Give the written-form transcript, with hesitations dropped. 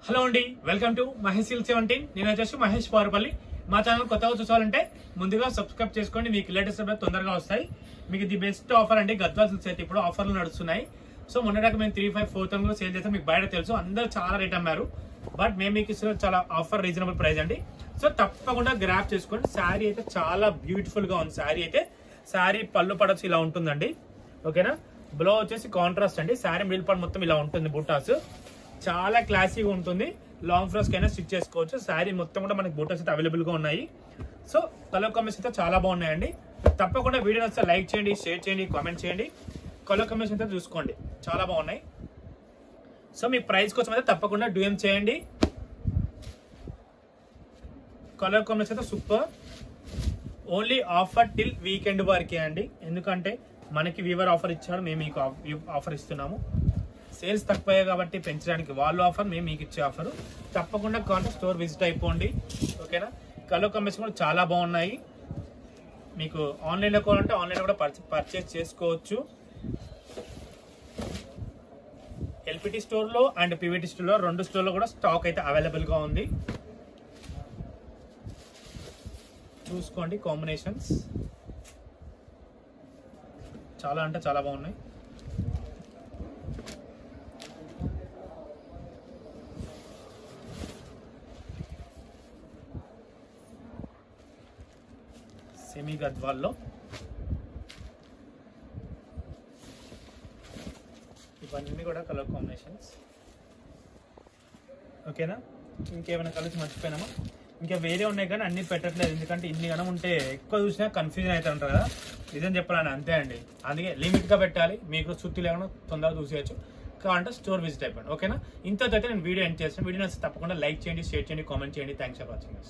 Hello అండి, welcome to Mahesh silk 17. నేను వచ్చేసి మహేష్ పారుపల్లి. మా ఛానల్ కొత్తగా చూసాలంటే ముందుగా సబ్స్క్రైబ్ చేసుకోండి. మీకు లేటెస్ట్ అప్డేట్ తొందరగా వస్తాయి. మీకు ది బెస్ట్ ఆఫర్ అండి. గద్వాల్ సిల్క్స్ అయితే ఇప్పుడు ఆఫర్లు నడుస్తున్నాయి. సో మొన్నటిదాకా మేము 3,500, 4,000 సేల్ చేస్తాం. మీకు బయట తెలుసు, అందరూ చాలా రేట్ అమ్మారు. బట్ మేము మీకు ఇస్తున్న చాలా ఆఫర్, రీజనబుల్ ప్రైస్ అండి. సో తప్పకుండా గ్రాప్ చేసుకోండి. శారీ అయితే చాలా బ్యూటిఫుల్ గా ఉంది. శారీ పళ్ళు పడొచ్చు ఇలా ఉంటుందండి. ఓకేనా. బ్లౌ వచ్చేసి కాంట్రాస్ట్ అండి. శారీ మిడిల్ పార్ట్ మొత్తం ఇలా ఉంటుంది. బుట్టాస్ చాలా క్లాసీగా ఉంటుంది. లాంగ్ ఫ్రాక్స్ కైనా స్టిచ్ చేసుకోవచ్చు. శారీ మొత్తం కూడా మనకి బుట్టాస్ అయితే అవైలబుల్ గా ఉన్నాయి. సో కలర్ కాంబినేషన్ అయితే చాలా బాగున్నాయండి. తప్పకుండా వీడియో నచ్చితే లైక్ చేయండి, షేర్ చేయండి, కామెంట్ చేయండి. కలర్ కాంబినేషన్ అయితే చూసుకోండి, చాలా బాగున్నాయి. సో మీ ప్రైస్ కోసం అయితే తప్పకుండా డిఎం చేయండి. కలర్ కాంబినేషన్ అయితే super. Only offer till weekend వరకే అండి. ఎందుకంటే మనకి వీవర్ ఆఫర్ ఇచ్చాడు, మేము మీకు ఆఫర్ ఇస్తున్నాము. సేల్స్ తక్కువయ్యాయి కాబట్టి పెంచడానికి వాళ్ళు ఆఫర్, మేము మీకు ఇచ్చే ఆఫర్. తప్పకుండా కాంటాక్ట్ స్టోర్ విజిట్ అయిపోండి. ఓకేనా. కలర్ కాంబినేషన్ కూడా చాలా బాగున్నాయి. మీకు ఆన్లైన్లో కావాలంటే ఆన్లైన్లో కూడా పర్చేస్ చేసుకోవచ్చు. ఎల్పిటి స్టోర్లో అండ్ పివిటి స్టోర్లో, రెండు స్టోర్లో కూడా స్టాక్ అయితే అవైలబుల్గా ఉంది. చూసుకోండి కాంబినేషన్స్ చాలా అంటే చాలా బాగున్నాయి. సెమీ గద్వాల్లో ఇవన్నీ కూడా కలర్ కాంబినేషన్స్. ఓకేనా. ఇంకేమైనా కలర్స్ మర్చిపోయినామా? ఇంకా వేరే ఉన్నాయి కానీ అన్ని పెట్టట్లేదు. ఎందుకంటే ఇన్ని గనం ఉంటే ఎక్కువ చూసినా కన్ఫ్యూజన్ అవుతారంటారు కదా. నిజం చెప్పాలని అంతే అండి. అందుకే లిమిట్గా పెట్టాలి. మీకు చుట్టూ లేకుండా తొందరగా చూసేయచ్చు. కావాలంటే స్టోర్ విజిట్ అయిపోయింది. ఓకేనా. ఇంతతో అయితే నేను వీడియో ఎండ్ చేస్తాను. వీడియో నచ్చితే తప్పకుండా లైక్ చేయండి, షేర్ చేయండి, కామెంట్ చేయండి. Thanks for watching.